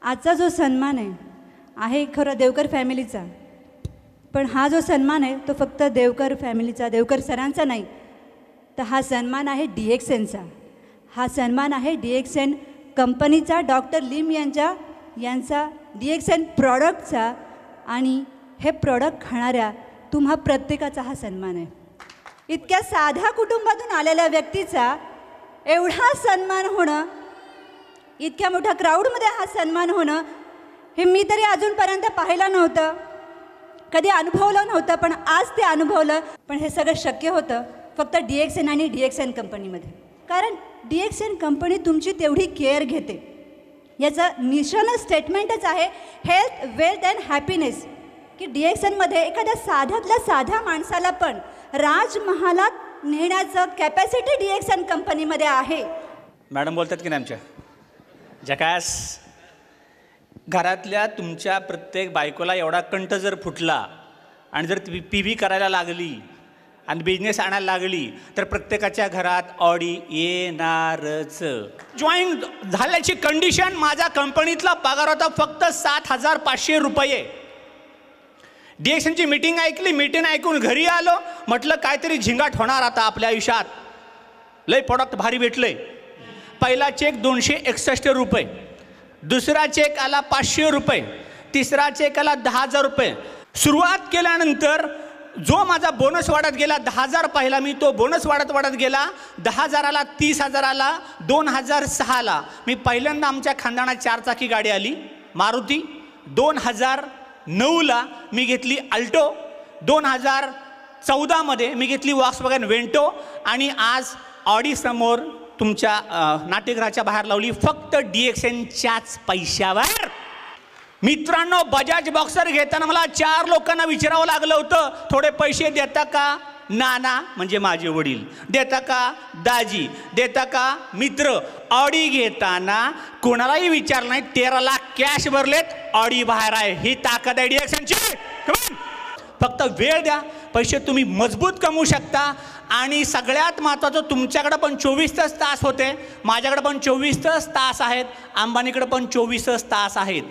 आजचा जो सन्मान आहे खरं देवकर फॅमिलीचा, पण हा जो सन्मान आहे तो फक्त देवकर फॅमिलीचा, देवकर सरांचा नाही, तर हा सन्मान आहे DXNचा. हा सन्मान आहे DXN कंपनीचा, डॉक्टर लिम यांचा DXN प्रॉडक्टचा, आणि हे प्रॉडक्ट खाणाऱ्या तुम्हा प्रत्येकाचा हा सन्मान आहे. इतक्या साध्या कुटुंबातून आलेल्या व्यक्तीचा एवढा सन्मान होणं, इतक्या मोठ्या क्राऊडमध्ये हा सन्मान होणं, हे मी तरी अजूनपर्यंत पाहिलं नव्हतं, कधी अनुभवलं नव्हतं, पण आज ते अनुभवलं. पण हे सगळं शक्य होतं फक्त DXN आणि DXN कंपनीमध्ये. कारण DXN कंपनी तुमची तेवढी केअर घेते. याचं मिशन स्टेटमेंटच आहे हेल्थ, वेल्थ अँड हॅपीनेस, की DXNमध्ये एखाद्या साध्यातल्या साध्या माणसाला पण राजमहालात नेण्याचं कॅपॅसिटी DXN कंपनीमध्ये आहे. मॅडम बोलतात की नाही आमच्या जकास, घरातल्या तुमच्या प्रत्येक बायकोला एवढा कंठ जर फुटला आणि जर PV करायला लागली आणि बिझनेस आणायला लागली तर प्रत्येकाच्या घरात ऑडी येणारच. जॉईन झाल्याची कंडिशन, माझ्या कंपनीतला पगार होता फक्त 7,500 रुपये. DXNची मीटिंग ऐकली, मीटिंग ऐकून घरी आलो, म्हटलं काहीतरी झिंगाट होणार आता आपल्या आयुष्यात, लय प्रोडक्ट भारी भेटले. पहिला चेक 261 रुपये, दुसरा चेक आला 500 रुपये, तिसरा चेक आला 10,000 रुपये. सुरुवात केल्यानंतर जो माझा बोनस वाढत गेला, 10,000 पहिला मी, तो बोनस वाढत गेला, 10,000 आला, 30,000 आला, 2006 ला मी पहिल्यांदा आमच्या खानदानात 4 चाकी गाडी आली मारुती. 2009ला मी घेतली अल्टो, 2014 मध्ये मी घेतली वॉक्सवॅगन वेंटो, आणि आज ऑडी समोर तुमच्या नाट्यगृहाच्या बाहेर लावली फक्त DXNच्याच पैशावर. मित्रांनो, बजाज बॉक्सर घेताना मला 4 लोकांना विचारावं लागलं होतं, थोडे पैसे देता का? नाना म्हणजे माझे वडील. देता का? दाजी. देता का? मित्र. ऑडी घेताना कोणालाही विचारलं नाही, 13 लाख कॅश भरलेत, ऑडी बाहेर आहे. ही ताकद आहे DXNची. फक्त वेळ द्या, पैसे तुम्ही मजबूत कमवू शकता. आणि सगळ्यात महत्त्वाचं, तुमच्याकडे पण 24 तास होते, माझ्याकडे पण 24 तास आहेत, अंबानीकडे पण 24 तास आहेत.